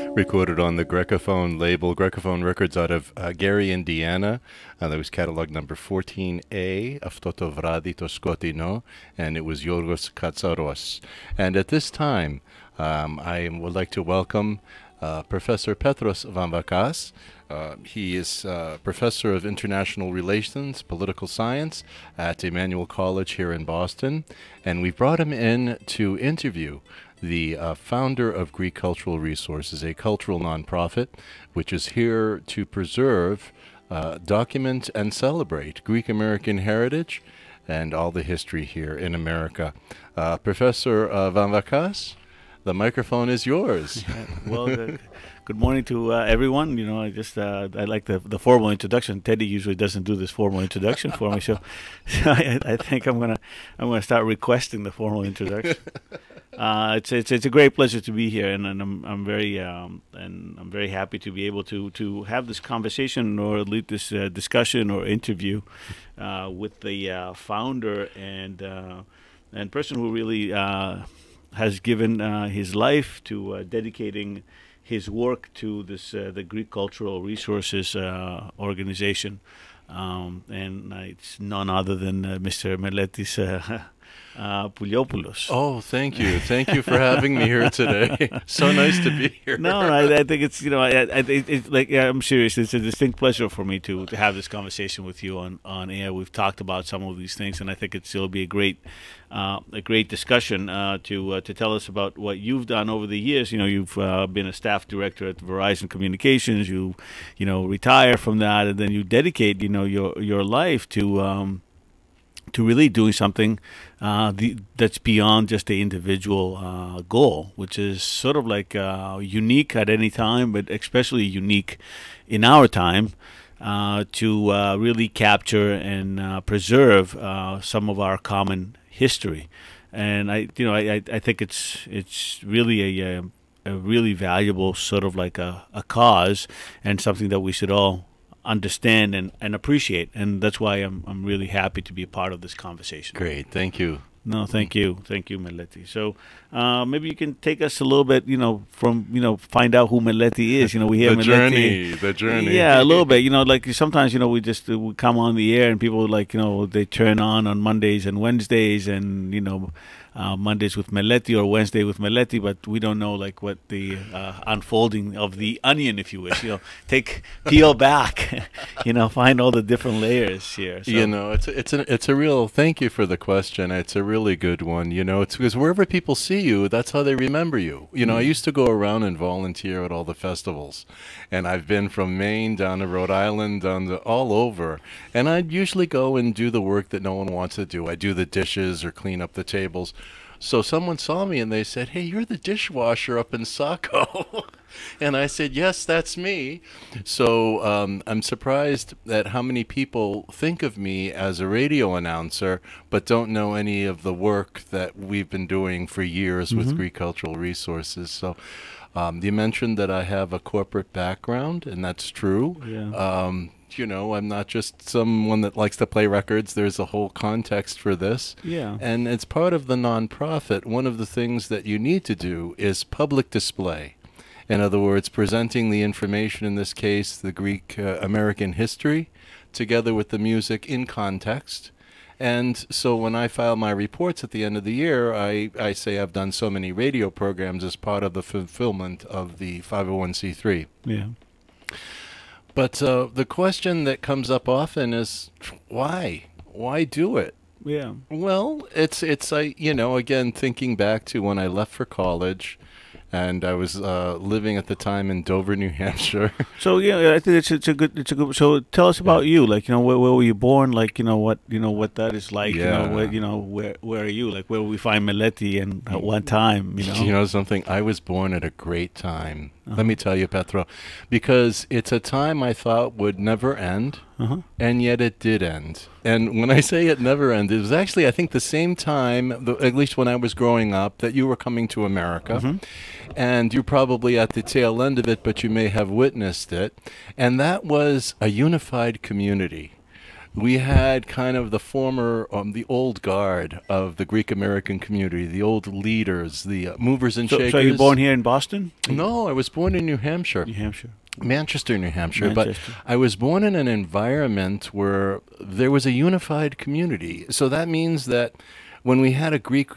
Recorded on the Grecophone label, Grecophone Records out of Gary, Indiana. That was catalog number 14A, Αυτό το βράδυ το σκοτεινό, and it was Yorgos Katsaros. And at this time, I would like to welcome Professor Petros Vamvakas. He is Professor of International Relations, Political Science at Emmanuel College here in Boston. And we brought him in to interview the founder of Greek Cultural Resources, a cultural nonprofit which is here to preserve, document, and celebrate Greek American heritage and all the history here in America. Professor Vamvakas, the microphone is yours. Well, good morning to everyone. You know, I like the formal introduction. Teddy usually doesn't do this formal introduction for me, so I think I'm gonna start requesting the formal introduction. It's a great pleasure to be here, and I'm very happy to be able to have this conversation or lead this discussion or interview with the founder and person who really has given his life to dedicating his work to this the Greek Cultural Resources organization, and it's none other than Mr. Meletios Pouliopoulos. Oh, thank you for having me here today. So nice to be here. No, I think it's it's like I'm serious. It's a distinct pleasure for me to have this conversation with you on air. We've talked about some of these things, and I think it'll be a great discussion to tell us about what you've done over the years. You know, you've been a staff director at Verizon Communications. You retire from that, and then you dedicate your life to really doing something that's beyond just the individual goal, which is sort of like unique at any time, but especially unique in our time, to really capture and preserve some of our common history. And I think it's really a really valuable sort of like a cause, and something that we should all understand and appreciate, and that's why I'm really happy to be a part of this conversation. Great, thank you. No, thank you, Meleti. So maybe you can take us a little bit, from find out who Meleti is. We hear Meleti. The journey. Yeah, a little bit. Like sometimes we come on the air and people they turn on Mondays and Wednesdays, and Mondays with Meleti or Wednesday with Meleti, but we don't know what the unfolding of the onion, if you wish. Peel back, find all the different layers here. So. It's a real. Thank you for the question. It's a really good one. It's because wherever people see you, that's how they remember you. I used to go around and volunteer at all the festivals, and I've been from Maine down to Rhode Island, down to all over, and I'd usually go and do the work that no one wants to do. I do the dishes or clean up the tables. So someone saw me and they said, "Hey, you're the dishwasher up in Saco." And I said, "Yes, that's me." So I'm surprised at how many people think of me as a radio announcer but don't know any of the work that we've been doing for years with Greek Cultural Resources. So you mentioned that I have a corporate background, and that's true. Yeah. I'm not just someone that likes to play records. There's a whole context for this. Yeah. And as part of the nonprofit, one of the things that you need to do is public display. In other words, presenting the information, in this case, the Greek American history, together with the music in context. And so when I file my reports at the end of the year, I say I've done so many radio programs as part of the fulfillment of the 501c3. Yeah. But the question that comes up often is, why? Why do it? Yeah. Well, it's again, thinking back to when I left for college, and I was living at the time in Dover, New Hampshire. So yeah, I think it's a good. So tell us about you. Where were you born? What that is like. Yeah. Where are you? Where will we find Meleti and at what time? You know something? I was born at a great time. Let me tell you, Petro, because it's a time I thought would never end, and yet it did end. And when I say it never ended, it was actually, I think, the same time, at least when I was growing up, that you were coming to America. And you're probably at the tail end of it, but you may have witnessed it. And that was a unified community. we had kind of the former, the old guard of the Greek American community, the old leaders, the movers and shakers. So you born here in Boston? No, I was born in New Hampshire. New Hampshire. Manchester, New Hampshire. Manchester. But I was born in an environment where there was a unified community. So that means that when we had a Greek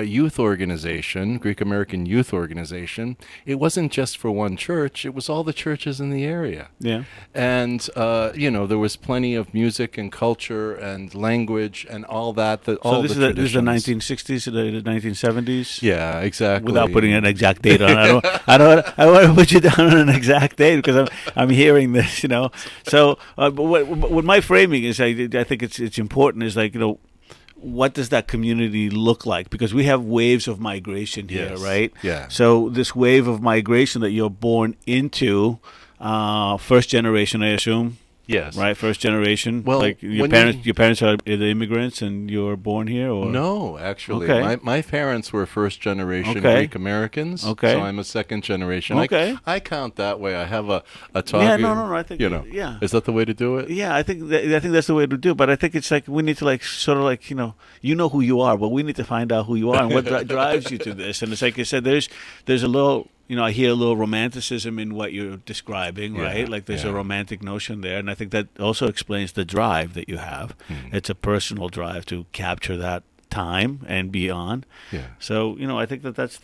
youth organization, Greek American youth organization, it wasn't just for one church, it was all the churches in the area. Yeah. And, there was plenty of music and culture and language and all that. So this is the 1960s, the 1970s? Yeah, exactly. Without putting an exact date on it. I don't want to put you down on an exact date because I'm hearing this, So but what my framing is, I think it's important, is like, what does that community look like? Because we have waves of migration here, Yes. right? Yeah. So this wave of migration that you're born into, first generation, I assume. Yes. Right, first generation. Well, like your parents are the immigrants, and you were born here, or No, actually, Okay. my parents were first generation Okay. Greek Americans. Okay. So I'm a second generation. Okay. I count that way. I have a talk. Yeah, no, I think yeah. Is that the way to do it? Yeah, I think that's the way to do it. But I think it's like we need to sort of you know who you are, but we need to find out who you are and what drives you to this. And it's like I said, there's a little. I hear a little romanticism in what you're describing, Yeah, right? Like there's a yeah. romantic notion there, and I think that also explains the drive that you have. It's a personal drive to capture that time and beyond. Yeah. So I think that's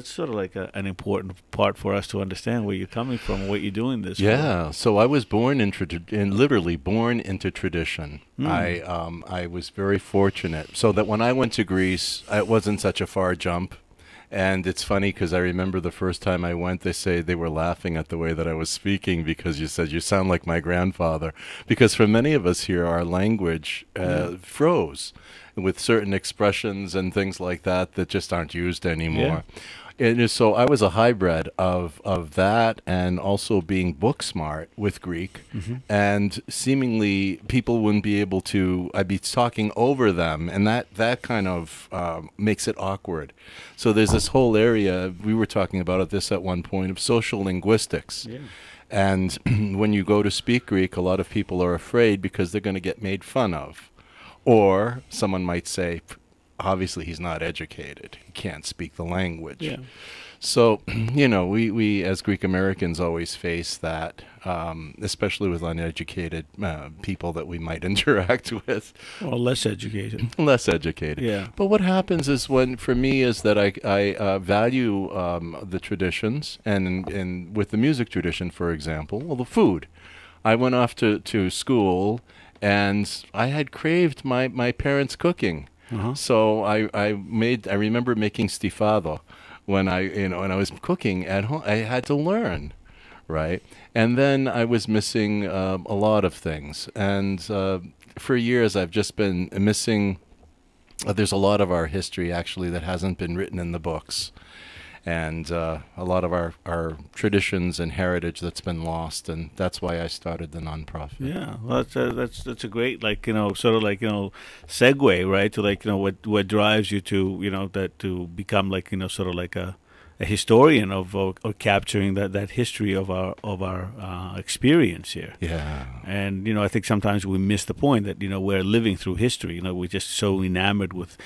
sort of like an important part for us to understand where you're coming from, and what you're doing this. Yeah, so I was born literally born into tradition. I was very fortunate, so that when I went to Greece, it wasn't such a far jump. And it's funny because I remember the first time I went, they say they were laughing at the way that I was speaking because you said, you sound like my grandfather. Because for many of us here, our language froze with certain expressions and things like that just aren't used anymore. So I was a hybrid of that and also being book smart with Greek. And seemingly people wouldn't be able to, I'd be talking over them, and that kind of makes it awkward. So there's this whole area, we were talking about this at one point, of social linguistics. Yeah. And when you go to speak Greek, a lot of people are afraid because they're going to get made fun of. Or someone might say, obviously he's not educated. He can't speak the language. Yeah. So, we as Greek Americans always face that, especially with uneducated people that we might interact with. Or less educated. Less educated. Yeah. But what happens is for me is that I value the traditions, and with the music tradition, for example, the food. I went off to school, and I had craved my parents' cooking. So I remember making stifado when I was cooking at home. I had to learn, right? And then I was missing a lot of things. And for years I've just been missing, there's a lot of our history actually that hasn't been written in the books. And a lot of our traditions and heritage that's been lost, and that's why I started the nonprofit. Yeah, well, that's a great sort of segue, right, to what drives you to to become sort of like a historian of capturing that history of our experience here. Yeah. And I think sometimes we miss the point that we're living through history. We're just so enamored with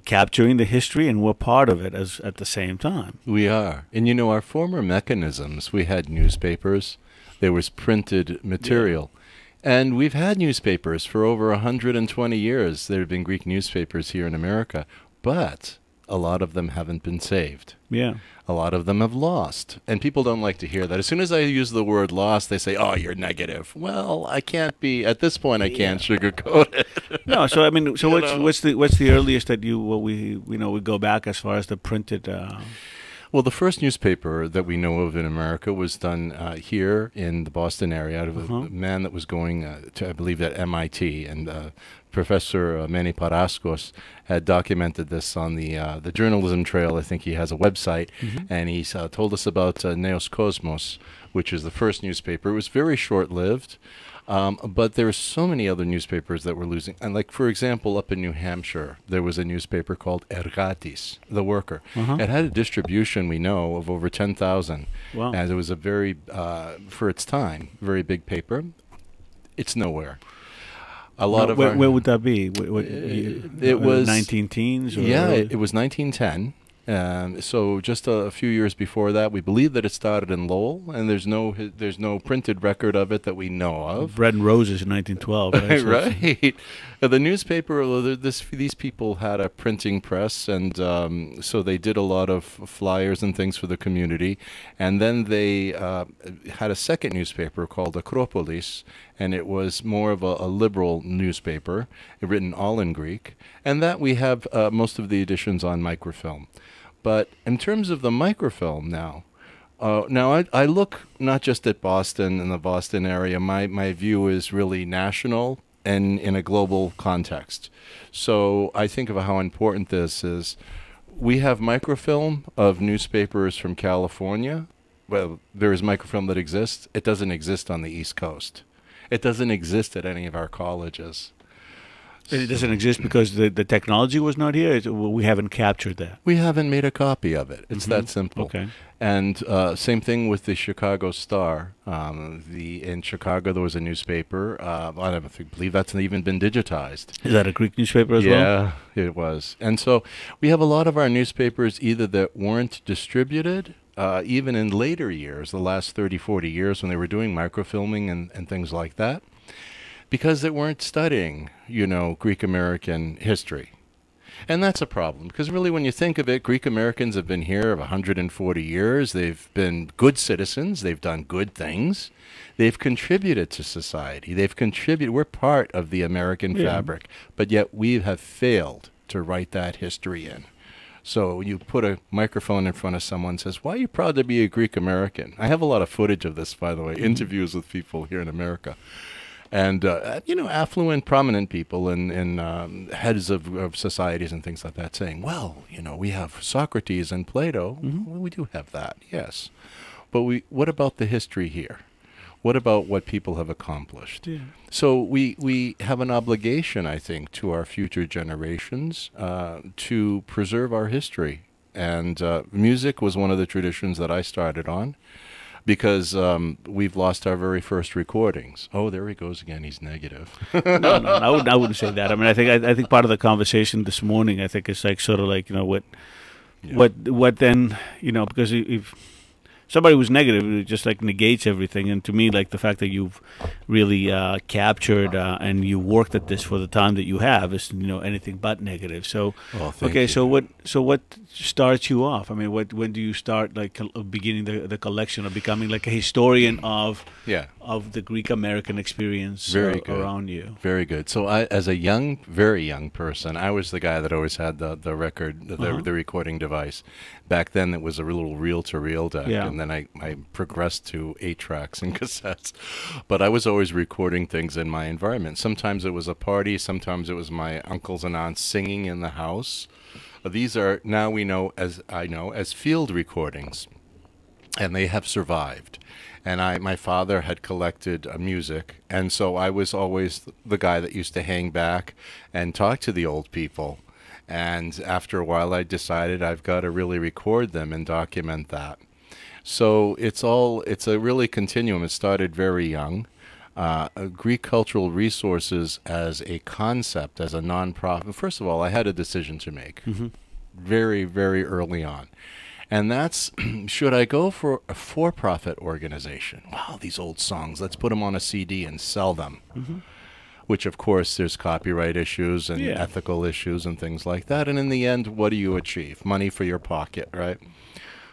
capturing the history, and we're part of it at the same time. We are. And our former mechanisms, we had newspapers, there was printed material. Yeah. And we've had newspapers for over 120 years. There have been Greek newspapers here in America, but a lot of them haven't been saved. Yeah. A lot of them have lost. And people don't like to hear that. As soon as I use the word lost, they say, oh, you're negative. Well, I can't be, at this point, I can't sugarcoat it. No, so I mean, so what's the earliest that we go back as far as the printed? Well, the first newspaper that we know of in America was done here in the Boston area out of a man that was going to, I believe, at MIT, and Professor Manny Paraskos had documented this on the journalism trail. I think he has a website, and he told us about Neos Kosmos, which is the first newspaper. It was very short-lived. But there are so many other newspapers that were losing. And like, for example, up in New Hampshire, there was a newspaper called Ergatis, The Worker. It had a distribution, we know, of over 10,000. Wow. And it was a very, for its time, very big paper. It's nowhere. A lot of where would that be? It was 19 teens? Or yeah, it was 1910. So just a few years before that, we believe that it started in Lowell, and there's no printed record of it that we know of. Bread and Roses in 1912, right? Right. The newspaper, these people had a printing press, and so they did a lot of flyers and things for the community. And then they had a second newspaper called Acropolis, and it was more of a liberal newspaper, written all in Greek. And that we have most of the editions on microfilm. But in terms of the microfilm now I look not just at Boston and the Boston area. My view is really national and in a global context. So I think of how important this is. We have microfilm of newspapers from California. Well, there is microfilm that exists. It doesn't exist on the East Coast. It doesn't exist at any of our colleges. It doesn't exist because the technology was not here? We haven't captured that. We haven't made a copy of it. It's that simple. Okay. And same thing with the Chicago Star. In Chicago, there was a newspaper. I believe that's even been digitized. Is that a Greek newspaper as well? Yeah, it was. And so we have a lot of our newspapers either that weren't distributed, even in later years, the last 30, 40 years when they were doing microfilming and things like that, because they weren't studying, Greek American history. And that's a problem, because really when you think of it, Greek Americans have been here 140 years. They've been good citizens. They've done good things. They've contributed to society. We're part of the American fabric, but yet we have failed to write that history in. So you put a microphone in front of someone and says, why are you proud to be a Greek American? I have a lot of footage of this, by the way, interviews with people here in America. And, affluent, prominent people and heads of societies and things like that saying, well, we have Socrates and Plato. Well, we do have that, yes. But what about the history here? What about what people have accomplished? Yeah. So we have an obligation, I think, to our future generations to preserve our history. And music was one of the traditions that I started on, because we've lost our very first recordings. Oh, there he goes again. He's negative. No, I wouldn't say that. I mean, I think part of the conversation this morning, I think, is like sort of like what then, because if somebody who's negative, it just like negates everything. And to me, like the fact that you've really captured and you worked at this for the time that you have is anything but negative. So okay, so what starts you off? I mean, when do you start like beginning the collection or becoming like a historian of the Greek American experience around you? Very good. So I, as a very young person, I was the guy that always had the record, the recording device. Back then, it was a little reel-to-reel deck, and then I progressed to 8-tracks and cassettes. But I was always recording things in my environment. Sometimes it was a party. Sometimes it was my uncles and aunts singing in the house. These are now as field recordings, and they have survived. And my father had collected music, and so I was always the guy that used to hang back and talk to the old people. And after a while, I decided I've got to really record them and document that. So it's a really continuum. It started very young. Greek Cultural Resources as a concept, as a nonprofit. First of all, I had a decision to make very, very early on. And that's, should I go for a for-profit organization? Wow, these old songs, let's put them on a CD and sell them. Which, of course, there's copyright issues and ethical issues and things like that. And in the end, what do you achieve? Money for your pocket, right?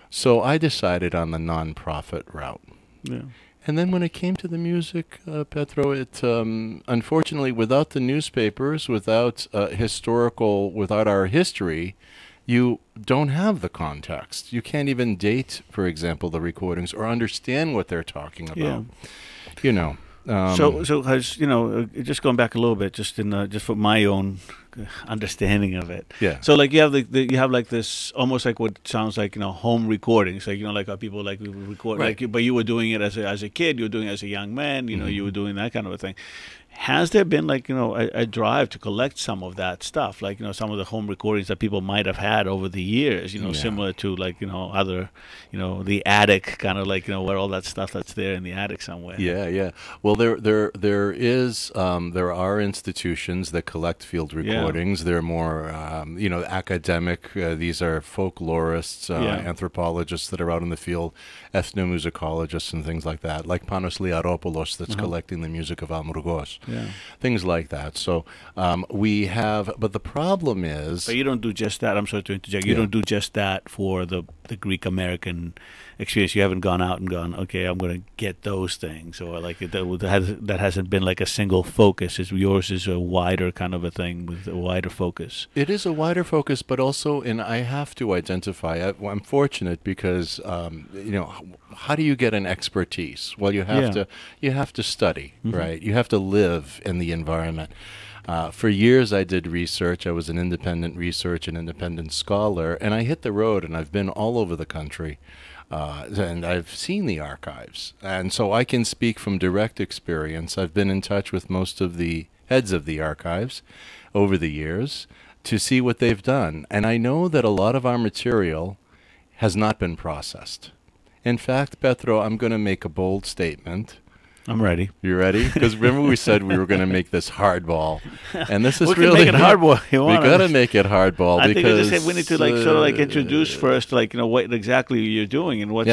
So I decided on the nonprofit route. Yeah. And then when it came to the music, Petro, unfortunately, without the newspapers, without without our history, you don't have the context. You can't even date, for example, the recordings or understand what they're talking about. So has just going back a little bit, just for my own understanding of it. Yeah. So like you have you have like this almost like what sounds like home recordings, like like how people like record Right. like, but you were doing it as a kid, you were doing it as a young man, Mm-hmm. you were doing that kind of a thing. Has there been like a drive to collect some of that stuff, like some of the home recordings that people might have had over the years, Yeah. similar to like other the attic kind of like where all that stuff that's there in the attic somewhere? Yeah, yeah. Well, there are institutions that collect field recordings. They're more academic. These are folklorists, anthropologists that are out in the field, ethnomusicologists and things like that, like Panos Liaropoulos that's collecting the music of Amurgos. Yeah. Things like that. So we have, but the problem is... But you don't do just that. I'm sorry to interject. You don't do just that for the Greek American experience. You haven't gone out and gone, okay, I'm going to get those things, or like that hasn't been like a single focus. Yours is a wider kind of a thing with a wider focus. It is a wider focus, but also, and I have to identify. I'm fortunate because how do you get an expertise? Well, you have to study, right? You have to live in the environment. For years, I did research. I was an independent research and independent scholar, and I hit the road, and I've been all over the country, and I've seen the archives. And so I can speak from direct experience. I've been in touch with most of the heads of the archives over the years to see what they've done. And I know that a lot of our material has not been processed. In fact, Petro, I'm going to make a bold statement. I'm ready. You ready? Because remember we said we were going to make this hardball, and this is we really can make it hardball. We got to make it hardball I because think we need to like sort of like introduce first, like what exactly you're doing and what's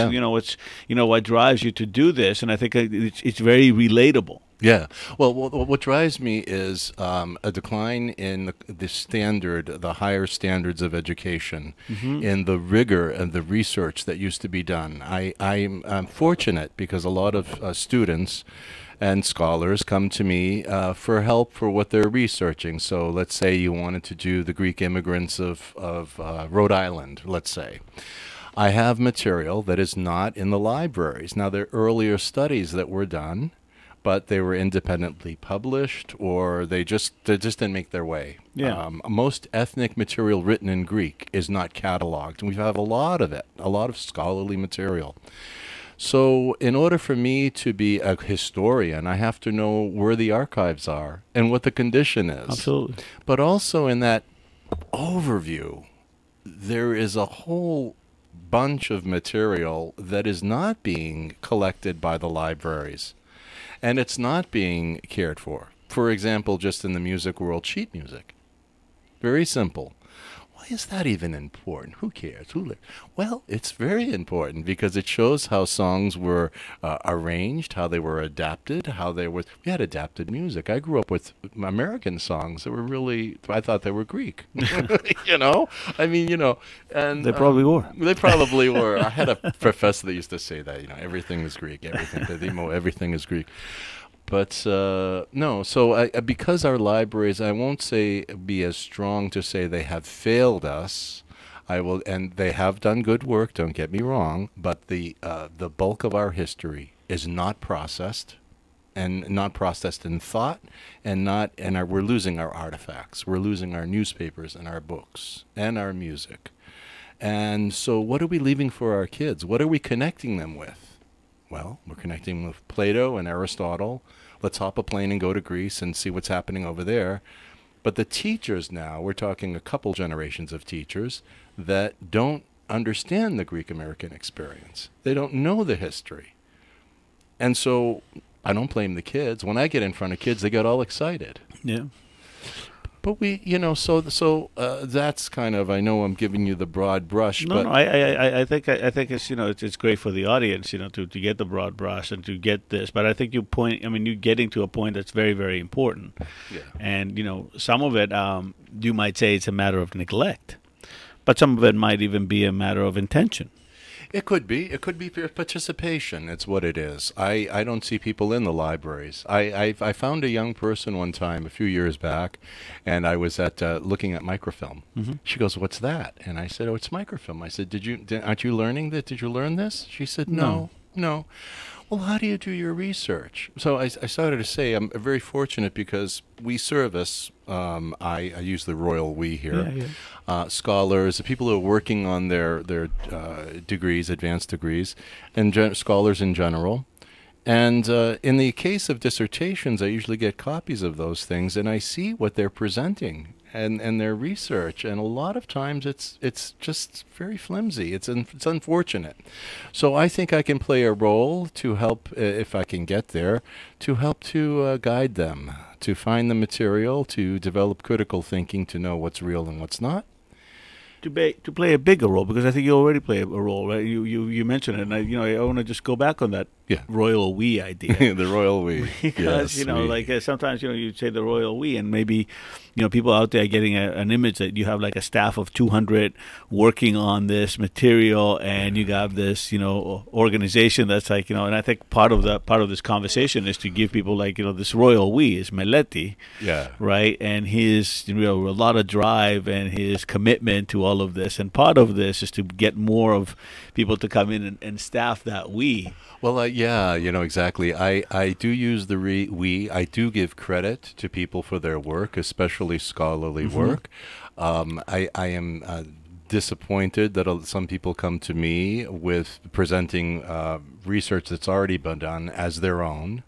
what drives you to do this, and I think it's very relatable. Yeah. Well, what drives me is a decline in the higher standards of education, in the rigor and the research that used to be done. I'm fortunate because a lot of students and scholars come to me for help for what they're researching. So let's say you wanted to do the Greek immigrants of Rhode Island, let's say. I have material that is not in the libraries. Now, there are earlier studies that were done, but they were independently published, or they just didn't make their way. Yeah. Most ethnic material written in Greek is not cataloged, and we have a lot of it, a lot of scholarly material. So in order for me to be a historian, I have to know where the archives are and what the condition is. Absolutely. But also in that overview, there is a whole bunch of material that is not being collected by the libraries. And it's not being cared for. For example, just in the music world, sheet music. Very simple. Why is that even important? Who cares? Well, it's very important because it shows how songs were arranged, how they were adapted, we had adapted music. I grew up with American songs that were really, I thought they were Greek. And they probably were. They probably were. I had a professor that used to say that, everything is Greek, everything is Greek. But no, so because our libraries, I won't say be as strong to say they have failed us. And they have done good work. Don't get me wrong, but the bulk of our history is not processed, and not processed in thought, we're losing our artifacts. We're losing our newspapers and our books and our music. And so, what are we leaving for our kids? What are we connecting them with? Well, we're connecting with Plato and Aristotle. Let's hop a plane and go to Greece and see what's happening over there. But the teachers now, we're talking a couple generations of teachers that don't understand the Greek American experience. They don't know the history. And so I don't blame the kids. When I get in front of kids, they get all excited. Yeah. But that's kind of, I know I'm giving you the broad brush. No, I think it's it's great for the audience to get the broad brush and to get this. But I think you're getting to a point that's very, very important. Yeah. And some of it you might say it's a matter of neglect, but some of it might even be a matter of intention. It could be. It could be participation. It's what it is. I don't see people in the libraries. I found a young person one time a few years back, and I was looking at microfilm. Mm-hmm. She goes, "What's that?" And I said, "Oh, it's microfilm." I said, aren't you learning that? Did you learn this?" She said, No. well, how do you do your research? So I started to say I'm very fortunate because we service, I use the royal we here, Yeah, yeah. Scholars, people who are working on their degrees, advanced degrees, and scholars in general. And in the case of dissertations, I usually get copies of those things, and I see what they're presenting and their research. And a lot of times, it's just very flimsy. It's unfortunate. So I think I can play a role to help, if I can get there, to help to guide them, to find the material, to develop critical thinking, to know what's real and what's not. To play a bigger role, because I think you already play a role, right? You mentioned it, and I want to just go back on that royal we idea. The royal we. Because yes, like sometimes you say the royal we, and maybe people out there getting an image that you have like a staff of 200 working on this material, and you have this organization that's like and I think part of this conversation is to give people like this royal we is Meleti, right, and his a lot of drive and his commitment to all of this, and part of this is to get more of people to come in and staff that we. Well, exactly. I do use the we. I do give credit to people for their work, especially scholarly work. I am disappointed that some people come to me with presenting research that's already been done as their own.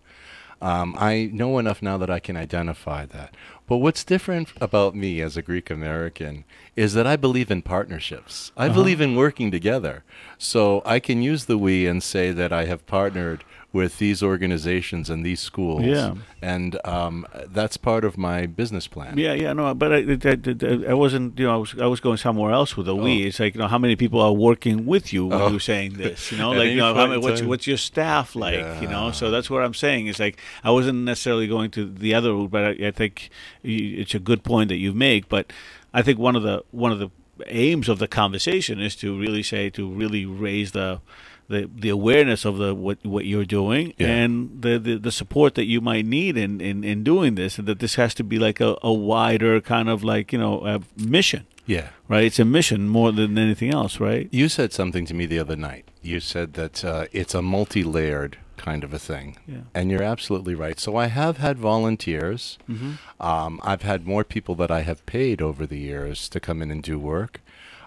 I know enough now that I can identify that. But what's different about me as a Greek American is that I believe in partnerships. I believe in working together. So I can use the we and say that I have partnered with these organizations and these schools. Yeah. And that's part of my business plan. No, but I wasn't, I was going somewhere else with the we. It's like, how many people are working with you when you're saying this, what's your staff like, so that's what I'm saying. It's like, I wasn't necessarily going to the other route, but I think it's a good point that you make. But I think one of the aims of the conversation is to really raise the awareness of what you're doing and the support that you might need in doing this, and that this has to be like a wider kind of like a mission. Yeah. Right? It's a mission more than anything else, right? You said something to me the other night. You said that it's a multi-layered kind of a thing. Yeah. And you're absolutely right. So I have had volunteers. I've had more people that I have paid over the years to come in and do work.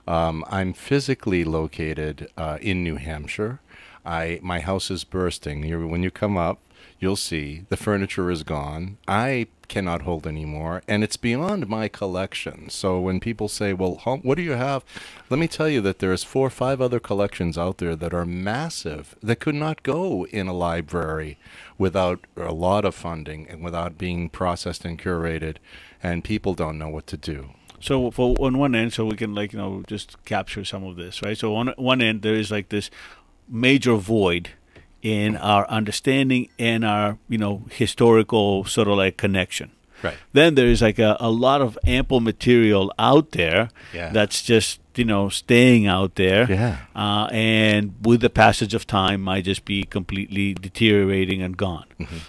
I'm physically located in New Hampshire. My house is bursting. When you come up, you'll see the furniture is gone. I cannot hold anymore, and it's beyond my collection. So when people say, well, what do you have? Let me tell you that there's 4 or 5 other collections out there that are massive, that could not go in a library without a lot of funding and without being processed and curated, and people don't know what to do. So on one end, so we can just capture some of this, right? So on one end, there is like this major void in our understanding and our historical sort of like connection. Right. Then there is like a lot of ample material out there that's just staying out there. Yeah. And with the passage of time, might just be completely deteriorating and gone.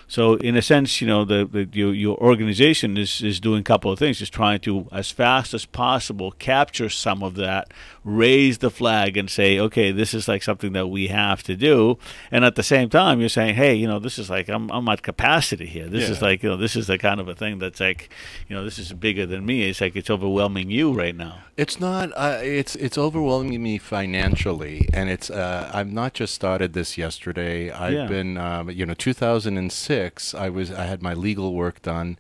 So in a sense, your organization is doing a couple of things. It's trying to, as fast as possible, capture some of that, raise the flag and say, okay, this is like something that we have to do. And at the same time, you're saying, hey, this is like, I'm at capacity here. This is like, this is the kind of a thing that's like, this is bigger than me. It's like it's overwhelming you right now. It's not. It's overwhelming me financially, and it's. I've not just started this yesterday. I've been. 2006. I had my legal work done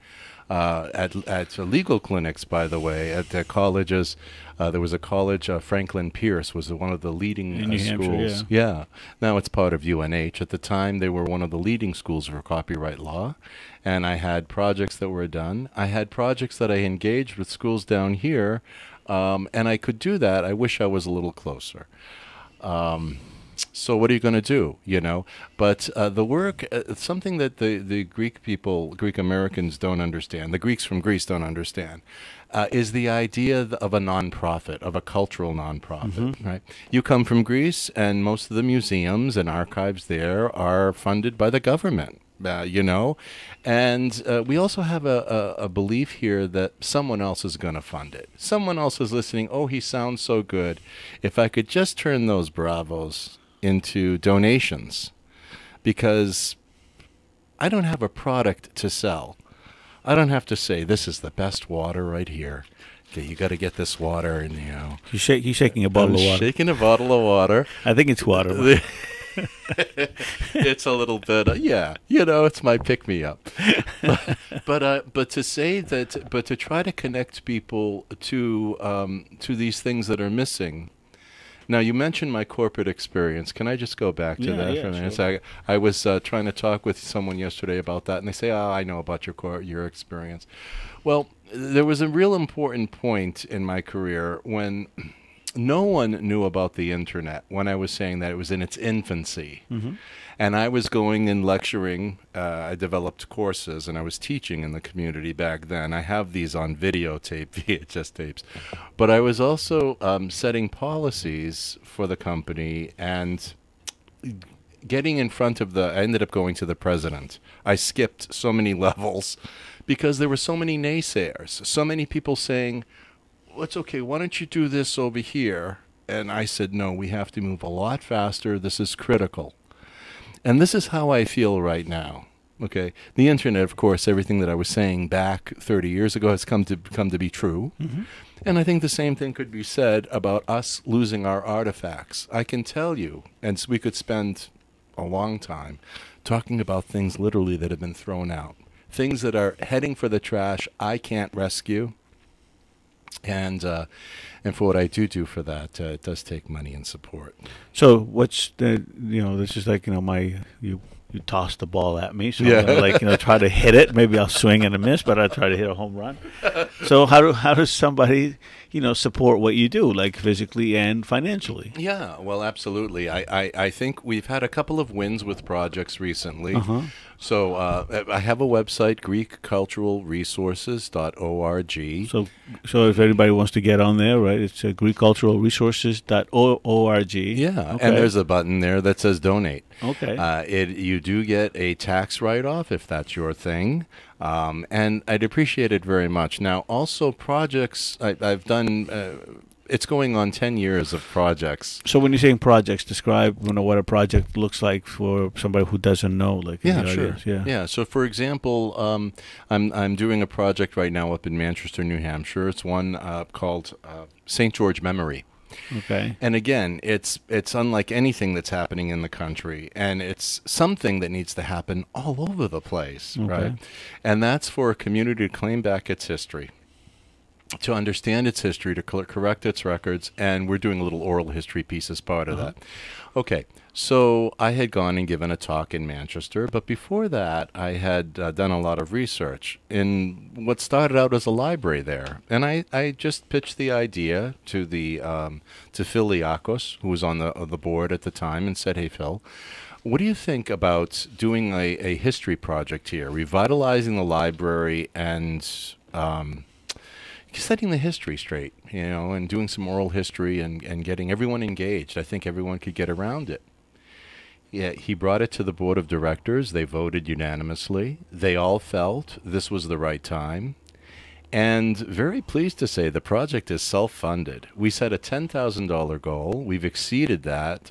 at legal clinics. By the way, at colleges. There was a college. Franklin Pierce was one of the leading in schools. Yeah. Now it's part of UNH. At the time, they were one of the leading schools for copyright law, and I had projects that were done. I had projects that I engaged with schools down here. And I could do that. I wish I was a little closer. So what are you going to do, But the work, something that the Greek Americans don't understand, the Greeks from Greece don't understand, is the idea of a nonprofit, of a cultural nonprofit, right? You come from Greece, and most of the museums and archives there are funded by the government. And we also have a belief here that someone else is going to fund it. Someone else is listening. Oh, he sounds so good. If I could just turn those bravos into donations. because I don't have a product to sell. I don't have to say, this is the best water right here. Okay, you got to get this water, and He's shaking a bottle of water. Shaking a bottle of water. I think it's water. It's a little bit, it's my pick-me-up. But to say that, but to try to connect people to these things that are missing. Now, you mentioned my corporate experience. Can I just go back to that for a minute? Sure. So I was trying to talk with someone yesterday about that, and they say, I know about your experience. Well, there was a real important point in my career when no one knew about the Internet, when I was saying that it was in its infancy. Mm-hmm. And I was going and lecturing. I developed courses, and I was teaching in the community back then. I have these on videotape, VHS tapes. But I was also setting policies for the company and getting in front of I ended up going to the president. I skipped so many levels because there were so many naysayers, so many people saying, well, it's okay, why don't you do this over here? And I said, no, we have to move a lot faster. This is critical. And this is how I feel right now. Okay, the Internet, of course, everything that I was saying back 30 years ago has come to be true. Mm-hmm. And I think the same thing could be said about us losing our artifacts. I can tell you, and we could spend a long time talking about things literally that have been thrown out, things that are heading for the trash I can't rescue. And for what I do for that, it does take money and support. So what's the, this is like, you toss the ball at me, so I'm gonna try to hit it. Maybe I'll swing and a miss, but I'll try to hit a home run. So how does somebody, support what you do, like physically and financially? Yeah, well, absolutely. I think we've had a couple of wins with projects recently. Uh-huh. So I have a website, GreekCulturalResources.org. So if anybody wants to get on there, right, it's GreekCulturalResources.org. Yeah, okay. And there's a button there that says donate. Okay. You do get a tax write-off if that's your thing, and I'd appreciate it very much. Now, also projects, I've done... it's going on 10 years of projects. So when you're saying projects, describe what a project looks like for somebody who doesn't know. Like sure. Yeah. So for example, I'm doing a project right now up in Manchester, New Hampshire. It's one called St. George Memory. Okay. And again, it's unlike anything that's happening in the country, and it's something that needs to happen all over the place, right? And that's for a community to claim back its history, to understand its history, to correct its records, and we're doing a little oral history piece as part of that. Okay, so I had gone and given a talk in Manchester, but before that, I had done a lot of research in what started out as a library there, and I just pitched the idea to to Phil Liakos, who was on the board at the time, and said, "Hey, Phil, what do you think about doing a history project here, revitalizing the library and setting the history straight, and doing some oral history and getting everyone engaged? I think everyone could get around it." Yeah, he brought it to the board of directors. They voted unanimously. They all felt this was the right time. And very pleased to say the project is self-funded. We set a $10,000 goal. We've exceeded that,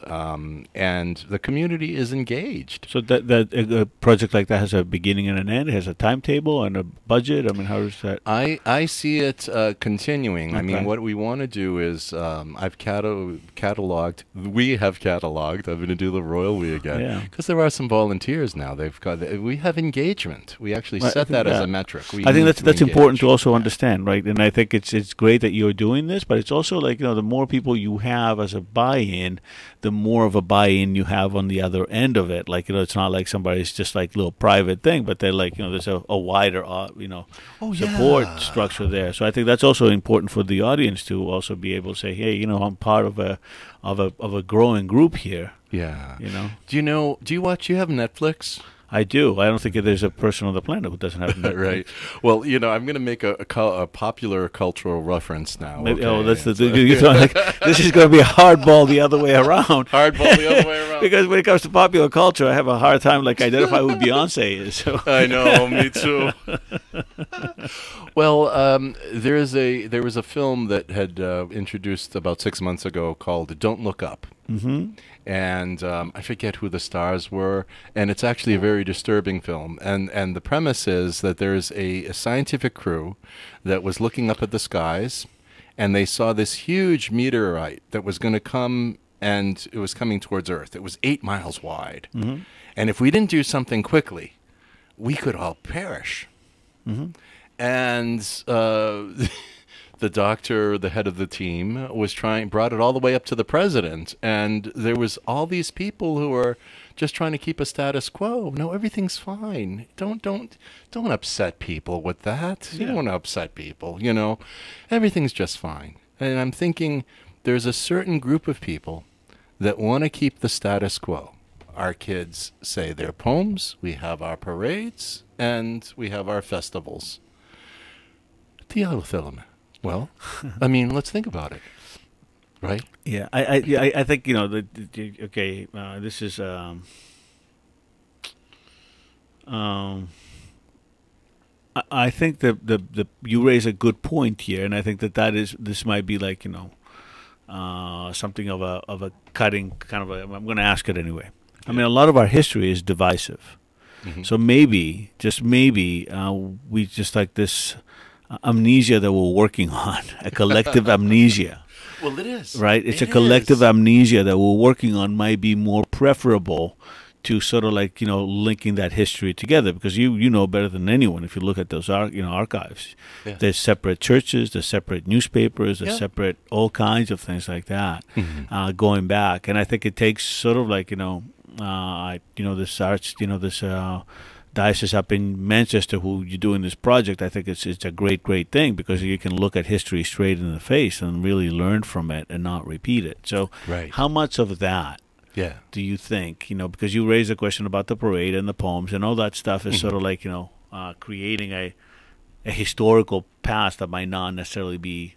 and the community is engaged. So that a project like that has a beginning and an end? It has a timetable and a budget? I mean, how does that... I see it continuing. Okay. I mean, what we want to do is I've cataloged. We have cataloged. I'm going to do the royal we again. Because there are some volunteers now. We have engagement. We actually set that as a metric. I think that's important to also understand, right? And I think it's great that you're doing this, but it's also like, the more people you have as a buy-in, the more of a buy-in you have on the other end of it. Like, it's not like somebody's just like a little private thing, but they're like, there's a wider, support structure there. So I think that's also important for the audience to also be able to say, hey, I'm part of a growing group here. Yeah. Do you have Netflix? I do. I don't think there's a person on the planet who doesn't have Netflix. Right. Well, I'm going to make a popular cultural reference now. Maybe, this is going to be a hardball the other way around. Hardball the other way around. Because when it comes to popular culture, I have a hard time identifying who Beyonce is. So. I know. Me too. Well, there was a film that had introduced about 6 months ago called "Don't Look Up," and I forget who the stars were, and it's actually a very disturbing film. And the premise is that there's a scientific crew that was looking up at the skies, and they saw this huge meteorite that was going to come, and it was coming towards Earth. It was 8 miles wide, and if we didn't do something quickly, we could all perish. And the doctor, the head of the team, brought it all the way up to the president, and there was all these people who are just trying to keep a status quo. No, everything's fine. Don't upset people with that. You don't want to upset people. Everything's just fine. And I'm thinking, there's a certain group of people that want to keep the status quo. Our kids say their poems, we have our parades, and we have our festivals. Well, I mean, let's think about it, right? Yeah, I think okay. This is I think the you raise a good point here, and I think this might be like something of a cutting kind of a. I'm going to ask it anyway. I mean, a lot of our history is divisive, so maybe, just maybe, we just like this amnesia that we're working on, a collective amnesia. Well, it is. Right? It's a collective amnesia that we're working on might be more preferable to sort of like, linking that history together, because you know better than anyone if you look at those archives. Yeah. There's separate churches, there's separate newspapers, there's separate all kinds of things like that going back. And I think it takes sort of like, this diocese up in Manchester who you're doing this project. I think it's a great thing, because you can look at history straight in the face and really learn from it and not repeat it. So how much of that do you think, because you raised the question about the parade and the poems and all that stuff is sort of like, creating a historical past that might not necessarily be,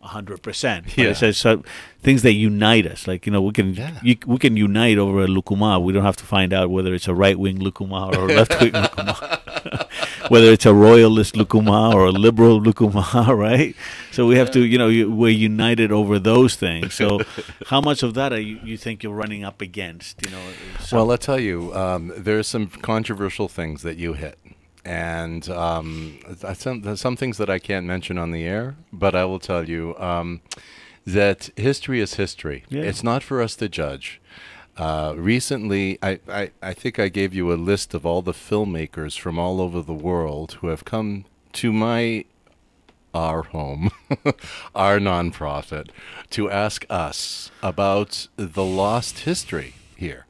100%. Yeah. It says things that unite us. Like, we can unite over a lukuma. We don't have to find out whether it's a right-wing lukuma or a left-wing lukuma. Whether it's a royalist lukuma or a liberal lukuma, right? So we have to, we're united over those things. So how much of that you think you're running up against? Well, I'll tell you, there's some controversial things that you hit. And some things that I can't mention on the air, but I will tell you that history is history. Yeah. It's not for us to judge. Recently, I think I gave you a list of all the filmmakers from all over the world who have come to our home, our nonprofit, to ask us about the lost history here.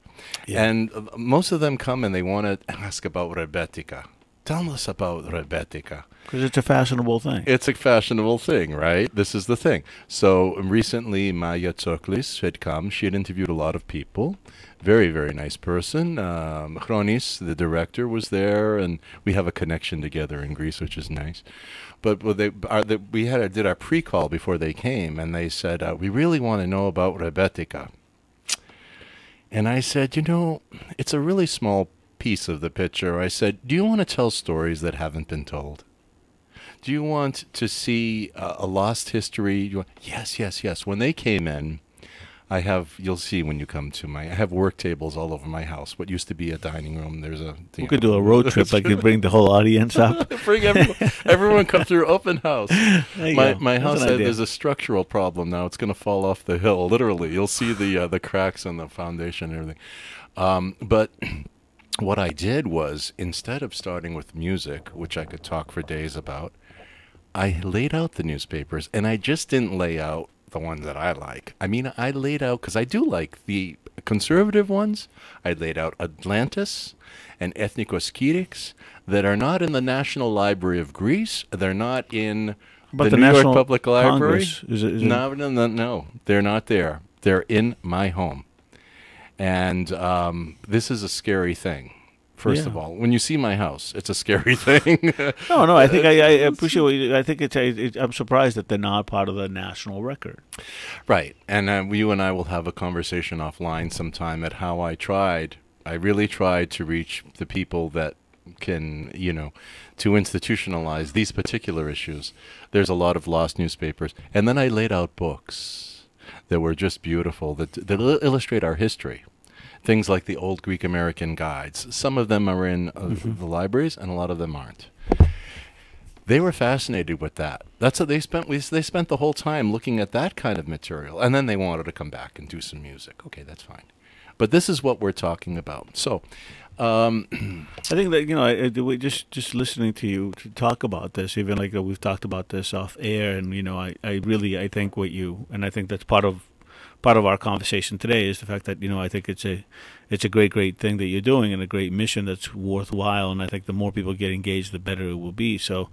Yeah. And most of them come and they want to ask about Rebetika. Tell us about Rebetika. Because it's a fashionable thing. It's a fashionable thing, right? This is the thing. So recently, Maya Tsoklis had come. She had interviewed a lot of people. Very, very nice person. Chronis, the director, was there, and we have a connection together in Greece, which is nice. But we did our pre-call before they came, and they said, we really want to know about Rebetika. And I said, it's a really small piece of the picture. I said, do you want to tell stories that haven't been told? Do you want to see a lost history? Yes. When they came in, you'll see when you come to I have work tables all over my house. What used to be a dining room, there's a thing. We could do a road trip. I could bring the whole audience up. Bring everyone come through open house. My house, there's a structural problem now. It's going to fall off the hill, literally. You'll see the cracks in the foundation and everything. But what I did was, instead of starting with music, which I could talk for days about, I laid out the newspapers, and I just didn't lay out the ones that I like. I mean, I laid out, because I do like the conservative ones, I laid out Atlantis and Ethnikos Kyriks that are not in the National Library of Greece. They're not in the New York Public Library. No, they're not there. They're in my home. And this is a scary thing. First of all, when you see my house, it's a scary thing. No, I think I appreciate what I think I'm surprised that they're not part of the national record. Right. And you and I will have a conversation offline sometime at how I really tried to reach the people that to institutionalize these particular issues. There's a lot of lost newspapers. And then I laid out books that were just beautiful, that illustrate our history. Things like the old Greek American guides. Some of them are in the libraries, and a lot of them aren't. They were fascinated with that. That's what they spent. They spent the whole time looking at that kind of material, and then they wanted to come back and do some music. Okay, that's fine. But this is what we're talking about. So, I think that we just listening to you to talk about this, even like we've talked about this off air, and I think I think that's part of our conversation today is the fact that I think it's a great thing that you're doing and a great mission that's worthwhile, and I think the more people get engaged, the better it will be. So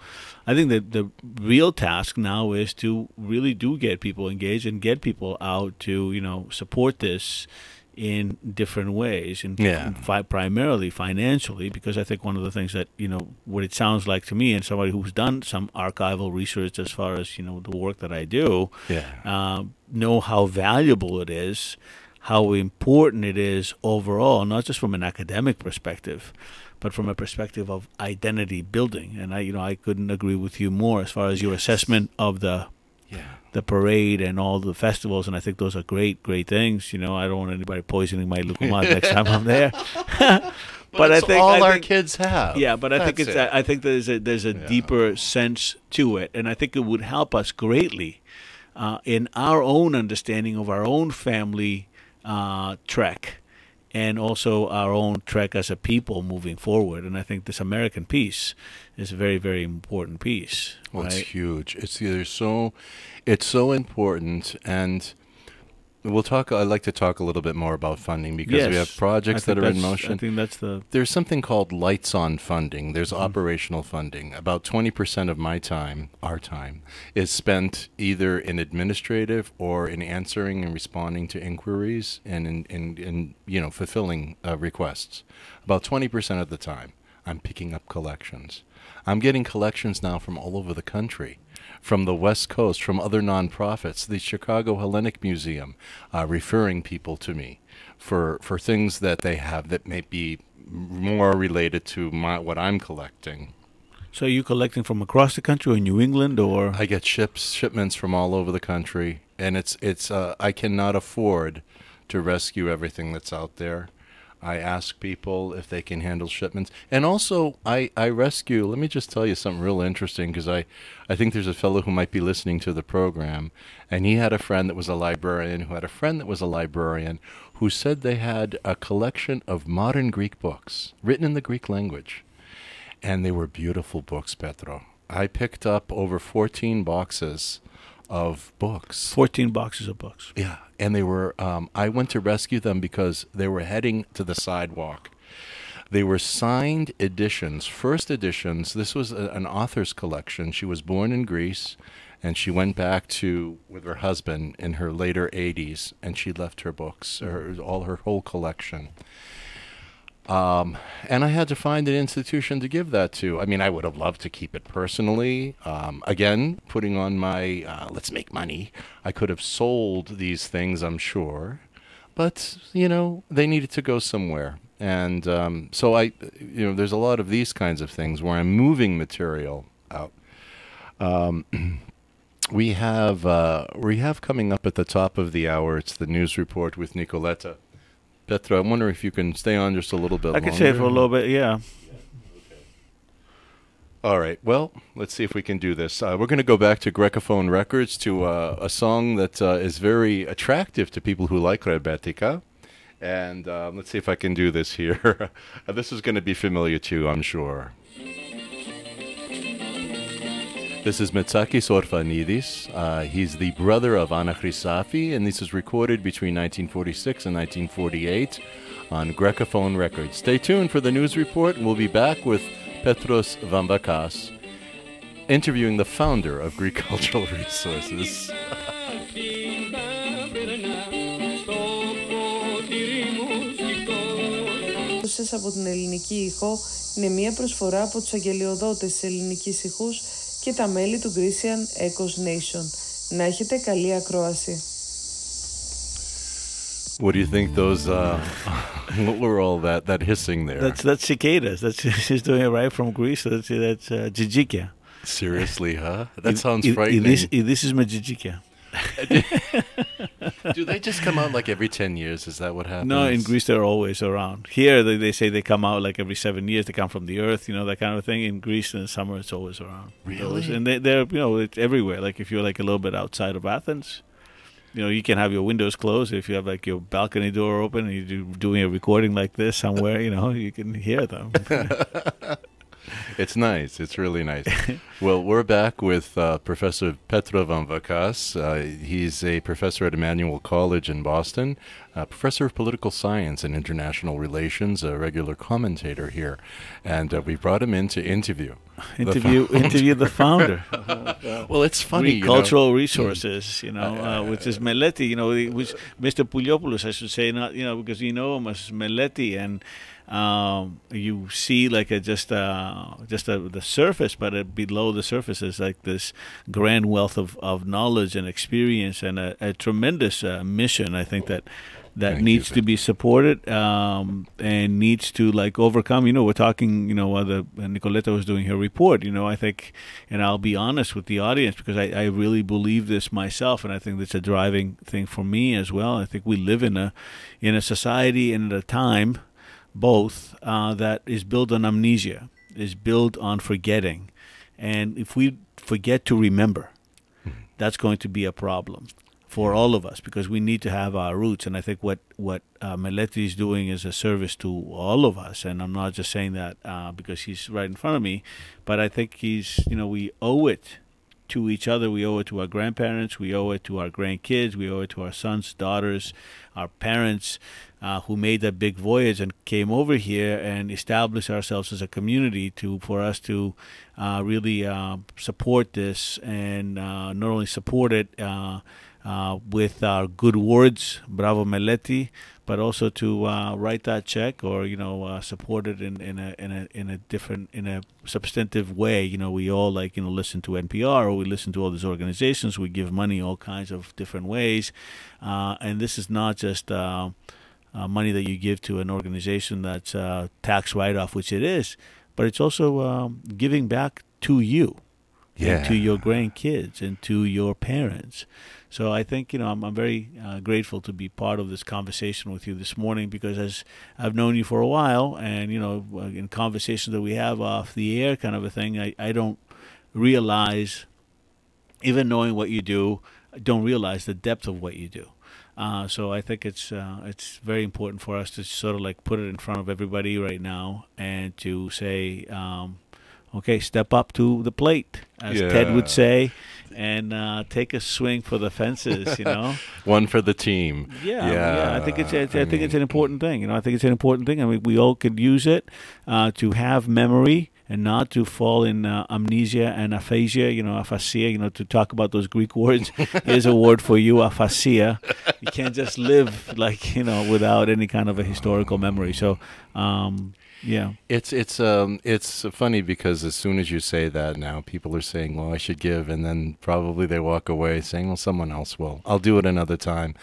I think that the real task now is to really do get people engaged and get people out to support this in different ways, and primarily financially, because I think one of the things that what it sounds like to me, and somebody who's done some archival research as far as the work that I do, know how valuable it is, how important it is overall, not just from an academic perspective, but from a perspective of identity building. And I couldn't agree with you more as far as your assessment of the parade and all the festivals, and I think those are great things. I don't want anybody poisoning my lukumat next time I'm there. But I think our kids have. Yeah, but I think there's a deeper sense to it, and I think it would help us greatly in our own understanding of our own family trek, and also our own trek as a people moving forward. And I think this American piece is a very important piece. Well, right? It's huge. It's so important, and I'd like to talk a little bit more about funding, because we have projects that are in motion. I think There's something called lights on funding. There's operational funding. About 20% of my time, our time, is spent either in administrative or in answering and responding to inquiries and in fulfilling requests. About 20% of the time, I'm picking up collections. I'm getting collections now from all over the country, from the West Coast, from other nonprofits, the Chicago Hellenic Museum, referring people to me for things that they have that may be more related to what I'm collecting. So are you collecting from across the country, or in New England, or? I get shipments from all over the country, and it's I cannot afford to rescue everything that's out there. I ask people if they can handle shipments. And also, I rescue, let me just tell you something real interesting, because I think there's a fellow who might be listening to the program, and he had a friend that was a librarian who had a friend that was a librarian who said they had a collection of modern Greek books written in the Greek language. And they were beautiful books, Petro. I picked up over 14 boxes of books. 14 boxes of books. Yeah, and they were, I went to rescue them because they were heading to the sidewalk. They were signed editions, first editions. This was an author's collection. She was born in Greece, and she went back with her husband in her later 80s, and she left her books, her whole collection. And I had to find an institution to give that to. I mean, I would have loved to keep it personally. Again, putting on my let's make money. I could have sold these things, I'm sure. But, they needed to go somewhere. And so there's a lot of these kinds of things where I'm moving material out. We have coming up at the top of the hour, it's the news report with Nicoletta. Petro, I wonder if you can stay on just a little bit longer. I can stay for a little bit, yeah. Okay. All right. Well, let's see if we can do this. We're going to go back to Grecophone Records, to a song that is very attractive to people who like Rebetika. And let's see if I can do this here. This is going to be familiar to you, I'm sure. This is Metsakis Orfanidis. He's the brother of Anna Chrysafi, and this is recorded between 1946 and 1948 on Grecophone Records. Stay tuned for the news report, and we'll be back with Petros Vamvakas, interviewing the founder of Greek Cultural Resources. Από την ελληνική ήχο είναι μια προσφορά από τους αγγελιοδότες της ελληνικής ηχούς και τα μέλη του Grecian Ecos Nation. Να έχετε καλή ακρόαση. What do you think those, what were all that hissing there? That's cicadas. That's she's doing it right from Greece. So that's Jijikia. Seriously, huh? That sounds frightening. This is my Jijikia. Do they just come out like every 10 years? Is that what happens? No, in Greece they're always around. Here they say they come out like every 7 years. They come from the earth, that kind of thing. In Greece in the summer it's always around. Really? And they're it's everywhere. Like if you're like a little bit outside of Athens, you can have your windows closed. If you have like your balcony door open and you're doing a recording like this somewhere, you can hear them. It's nice. It's really nice. Well, we're back with Professor Petros Vamvakas. He's a professor at Emmanuel College in Boston, professor of political science and international relations, a regular commentator here. And we brought him in to interview the founder. Well, it's funny. Cultural resources, which is Meleti, which Mr. Pouliopoulos, I should say, not, because you know him as Meleti, and you see like the surface, but below the surface is like this grand wealth of knowledge and experience and a tremendous mission. I think that needs to be supported and needs to like overcome. We're talking, while Nicoletta was doing her report. I think, and I'll be honest with the audience because I really believe this myself, and I think that's a driving thing for me as well. I think we live in a society and at a time both that is built on amnesia, is built on forgetting. And if we forget to remember, that's going to be a problem for all of us because we need to have our roots. And I think what Meleti is doing is a service to all of us. And I'm not just saying that because he's right in front of me, but I think we owe it to each other. We owe it to our grandparents. We owe it to our grandkids. We owe it to our sons, daughters, our parents who made that big voyage and came over here and established ourselves as a community for us to really support this and not only support it with our good words, bravo Meleti, but also to write that check or support it in a substantive way. We all listen to NPR or we listen to all these organizations. We give money all kinds of different ways, and this is not just money that you give to an organization that's tax write-off, which it is, but it's also giving back to you. And to your grandkids and to your parents. So I think, I'm very grateful to be part of this conversation with you this morning because as I've known you for a while and, in conversations that we have off the air kind of a thing, I don't realize, even knowing what you do, I don't realize the depth of what you do. So I think it's very important for us to sort of like put it in front of everybody right now and to say, okay, step up to the plate, as Ted would say, and take a swing for the fences. One for the team. Yeah. I think it's an important thing. I think it's an important thing. I mean, we all could use it to have memory and not to fall in amnesia and aphasia. Aphasia. To talk about those Greek words. Here's a word for you, aphasia. You can't just live without any kind of a historical memory. So. Yeah, it's funny because as soon as you say that now, people are saying, well, I should give, and then probably they walk away saying, well, someone else will. I'll do it another time.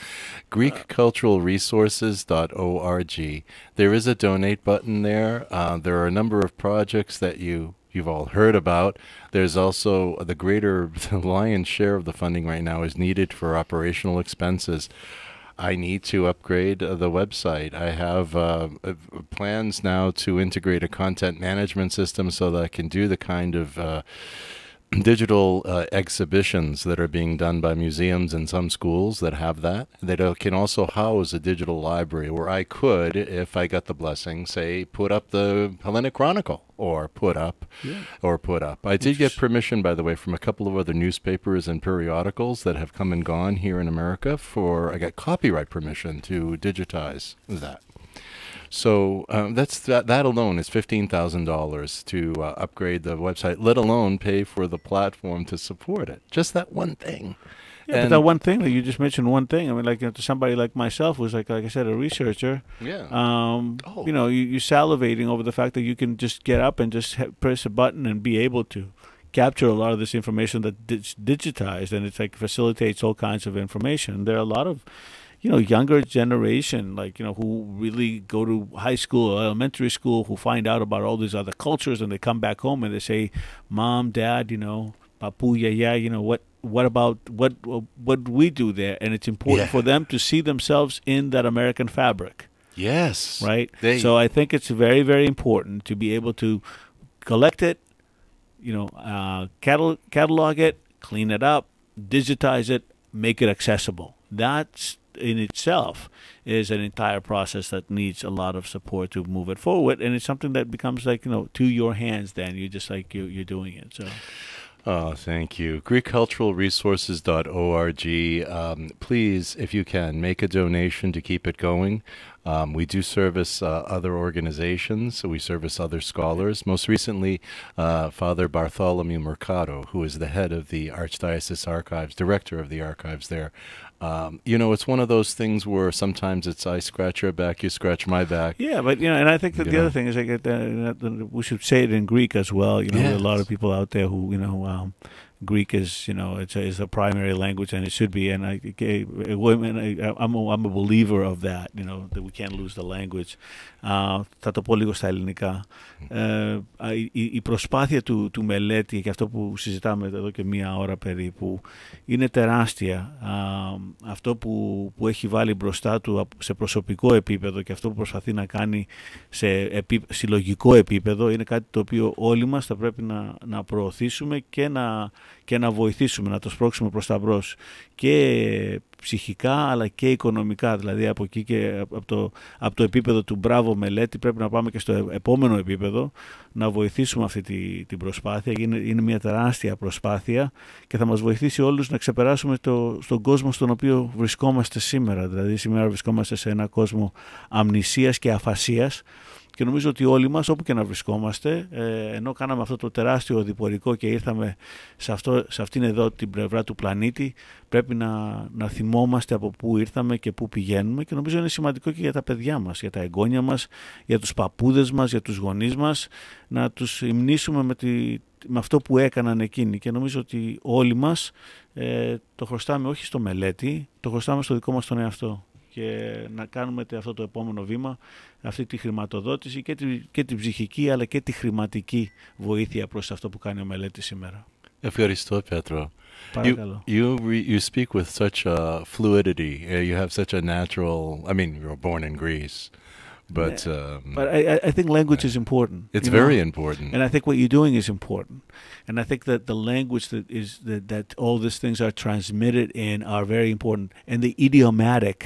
GreekCulturalResources.org. There is a donate button there. There are a number of projects that you've all heard about. There's also the lion's share of the funding right now is needed for operational expenses. I need to upgrade the website. I have plans now to integrate a content management system so that I can do the kind of digital exhibitions that are being done by museums and some schools that have that. That can also house a digital library where I could, if I got the blessing, say, put up the Hellenic Chronicle or put up. I did get permission, by the way, from a couple of other newspapers and periodicals that have come and gone here in America I got copyright permission to digitize that. So that alone is $15,000 to upgrade the website, let alone pay for the platform to support it. Just that one thing. Yeah, but that one thing that you just mentioned, one thing. I mean, to somebody like myself, who's like I said, a researcher. Yeah. You're salivating over the fact that you can just get up and just press a button and be able to capture a lot of this information that's digitized, and it's facilitates all kinds of information. There are a lot of younger generation, who really go to high school or elementary school, who find out about all these other cultures, and they come back home and they say, "Mom, Dad, Papu, Yaya, what we do there?" And it's important for them to see themselves in that American fabric. Yes. Right? So I think it's very, very important to be able to collect it, catalog it, clean it up, digitize it, make it accessible. That in itself is an entire process that needs a lot of support to move it forward. And it's something that becomes to your hands then. You're just you're doing it. So. Oh, thank you. GreekCulturalResources.org. Please, if you can, make a donation to keep it going. We do service other organizations, so we service other scholars. Most recently, Father Bartholomew Mercado, who is the head of the Archdiocese Archives, director of the archives there. It's one of those things where sometimes it's I scratch your back, you scratch my back. Yeah, but and I think that the other thing is we should say it in Greek as well. There are a lot of people out there who Greek is it's a primary language, and it should be. And I'm a believer of that. That we can't lose the language. Θα το πω λίγο στα ελληνικά. Η προσπάθεια του μελέτη και αυτό που συζητάμε εδώ και μία ώρα περίπου είναι τεράστια. Αυτό που έχει βάλει μπροστά του σε προσωπικό επίπεδο και αυτό που προσπαθεί να κάνει σε συλλογικό επίπεδο είναι κάτι το οποίο όλοι μας θα πρέπει να προωθήσουμε και να βοηθήσουμε, να το σπρώξουμε προς τα μπρος και ψυχικά αλλά και οικονομικά. Δηλαδή από εκεί και από το επίπεδο του μπράβο μελέτη πρέπει να πάμε και στο επόμενο επίπεδο, να βοηθήσουμε αυτή την προσπάθεια. Είναι μια τεράστια προσπάθεια και θα μας βοηθήσει όλους να ξεπεράσουμε στον κόσμο στον οποίο βρισκόμαστε σήμερα. Δηλαδή σήμερα βρισκόμαστε σε ένα κόσμο αμνησίας και αφασίας. Και νομίζω ότι όλοι μας, όπου και να βρισκόμαστε, ενώ κάναμε αυτό το τεράστιο οδηπορικό και ήρθαμε σε αυτήν εδώ την πλευρά του πλανήτη, πρέπει να θυμόμαστε από πού ήρθαμε και πού πηγαίνουμε. Και νομίζω είναι σημαντικό και για τα παιδιά μας, για τα εγγόνια μας, για τους παππούδες μας, για τους γονείς μας, να τους υμνήσουμε με αυτό που έκαναν εκείνοι. Και νομίζω ότι όλοι μας το χρωστάμε όχι στο μελέτη, το χρωστάμε στο δικό μας τον εαυτό. Και να κάνουμε αυτό το επόμενο βήμα, αυτή τη χρηματοδότηση και την ψυχική αλλά και τη χρηματική βοήθεια προς αυτό που κάνει ο μελέτης σήμερα. Ευχαριστώ, Petro. Παρακαλώ. You speak with such a fluidity. You have such a natural. I mean, you were born in Greece, but I think language is important. It's very important, and I think what you're doing is important. And I think that the language that all these things are transmitted in are very important, and the idiomatic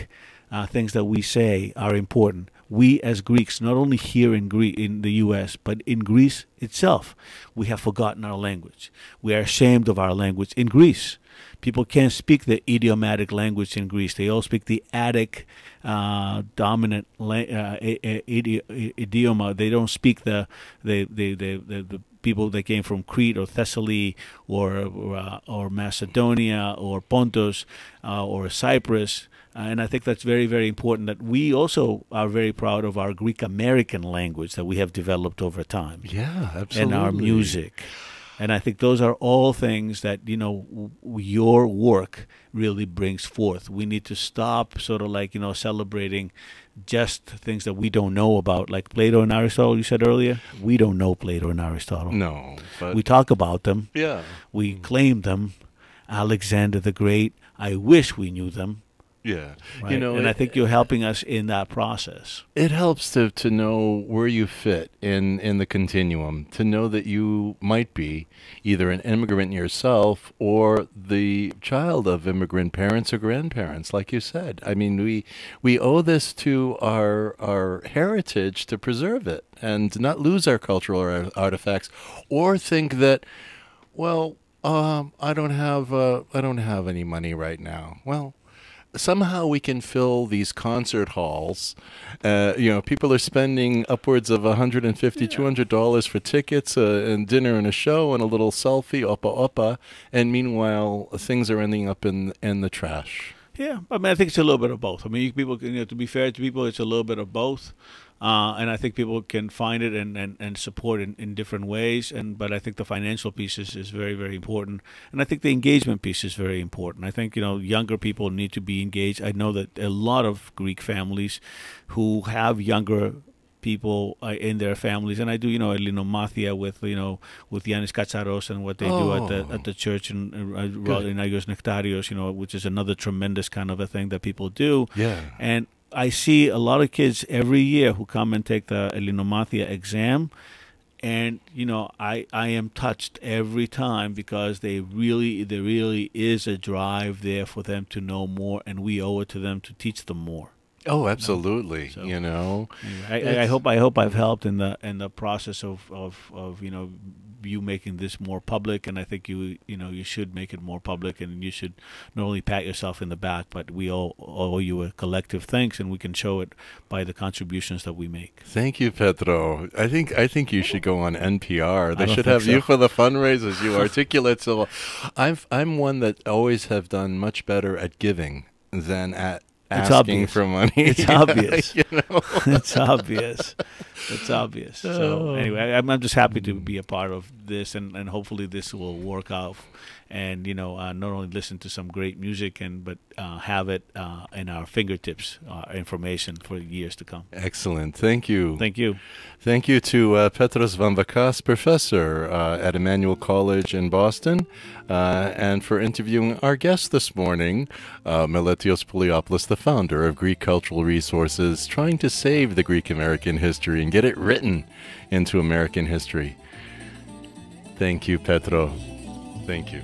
things that we say are important. We as Greeks, not only here in the U.S., but in Greece itself, we have forgotten our language. We are ashamed of our language in Greece. People can't speak the idiomatic language in Greece. They all speak the Attic dominant idioma. They don't speak the people that came from Crete or Thessaly or Macedonia or Pontus or Cyprus. And I think that's very, very important that we also are very proud of our Greek American language that we have developed over time. Yeah, absolutely. And our music. And I think those are all things that, your work really brings forth. We need to stop sort of celebrating just things that we don't know about, like Plato and Aristotle, you said earlier. We don't know Plato and Aristotle. No. But we talk about them. Yeah. We claim them. Alexander the Great. I wish we knew them. Yeah. Right? And I think you're helping us in that process. It helps to know where you fit in the continuum, to know that you might be either an immigrant yourself or the child of immigrant parents or grandparents, like you said. I mean, we owe this to our heritage to preserve it and not lose our cultural artifacts or think that, well, I don't have any money right now. Well, somehow we can fill these concert halls. People are spending upwards of $150, $200 for tickets and dinner and a show and a little selfie, oppa, and meanwhile things are ending up in the trash. Yeah, I mean, I think it's a little bit of both. I mean, people, to be fair to people, it's a little bit of both. and I think people can find it and support in different ways. But I think the financial piece is very, very important, and I think the engagement piece is very important. I think younger people need to be engaged. I know that a lot of Greek families who have younger people in their families, and I do Elinomathia with Yannis Katsaros and what they do at the church in Agios Nektarios, which is another tremendous kind of a thing that people do. Yeah. And I see a lot of kids every year who come and take the Elinomathia exam, and I am touched every time, because there really is a drive there for them to know more, and we owe it to them to teach them more. Oh, absolutely. So, anyway, I hope I've helped in the process of you making this more public, and I think you should make it more public, and you should not only pat yourself in the back, but we all owe you a collective thanks, and we can show it by the contributions that we make. Thank you, Petro. I think you should go on NPR. They should have so. you for the fundraisers. You articulate so. I'm one that always have done much better at giving than at asking for money. It's obvious. It's obvious. It's obvious. So anyway, I'm just happy to be a part of this, and hopefully this will work out, and not only listen to some great music, but have it in our fingertips, information for years to come. Excellent. Thank you. Thank you. Thank you to Petros Vamvakas, professor at Emmanuel College in Boston, and for interviewing our guest this morning, Meletios Pouliopoulos, the founder of Greek Cultural Resources, trying to save the Greek-American history and get it written into American history. Thank you, Petro. Thank you.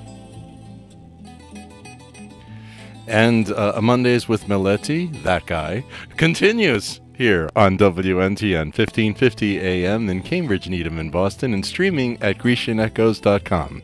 And Mondays with Meleti, that guy, continues here on WNTN, 1550 AM in Cambridge, Needham, and Boston, and streaming at GrecianEchoes.com.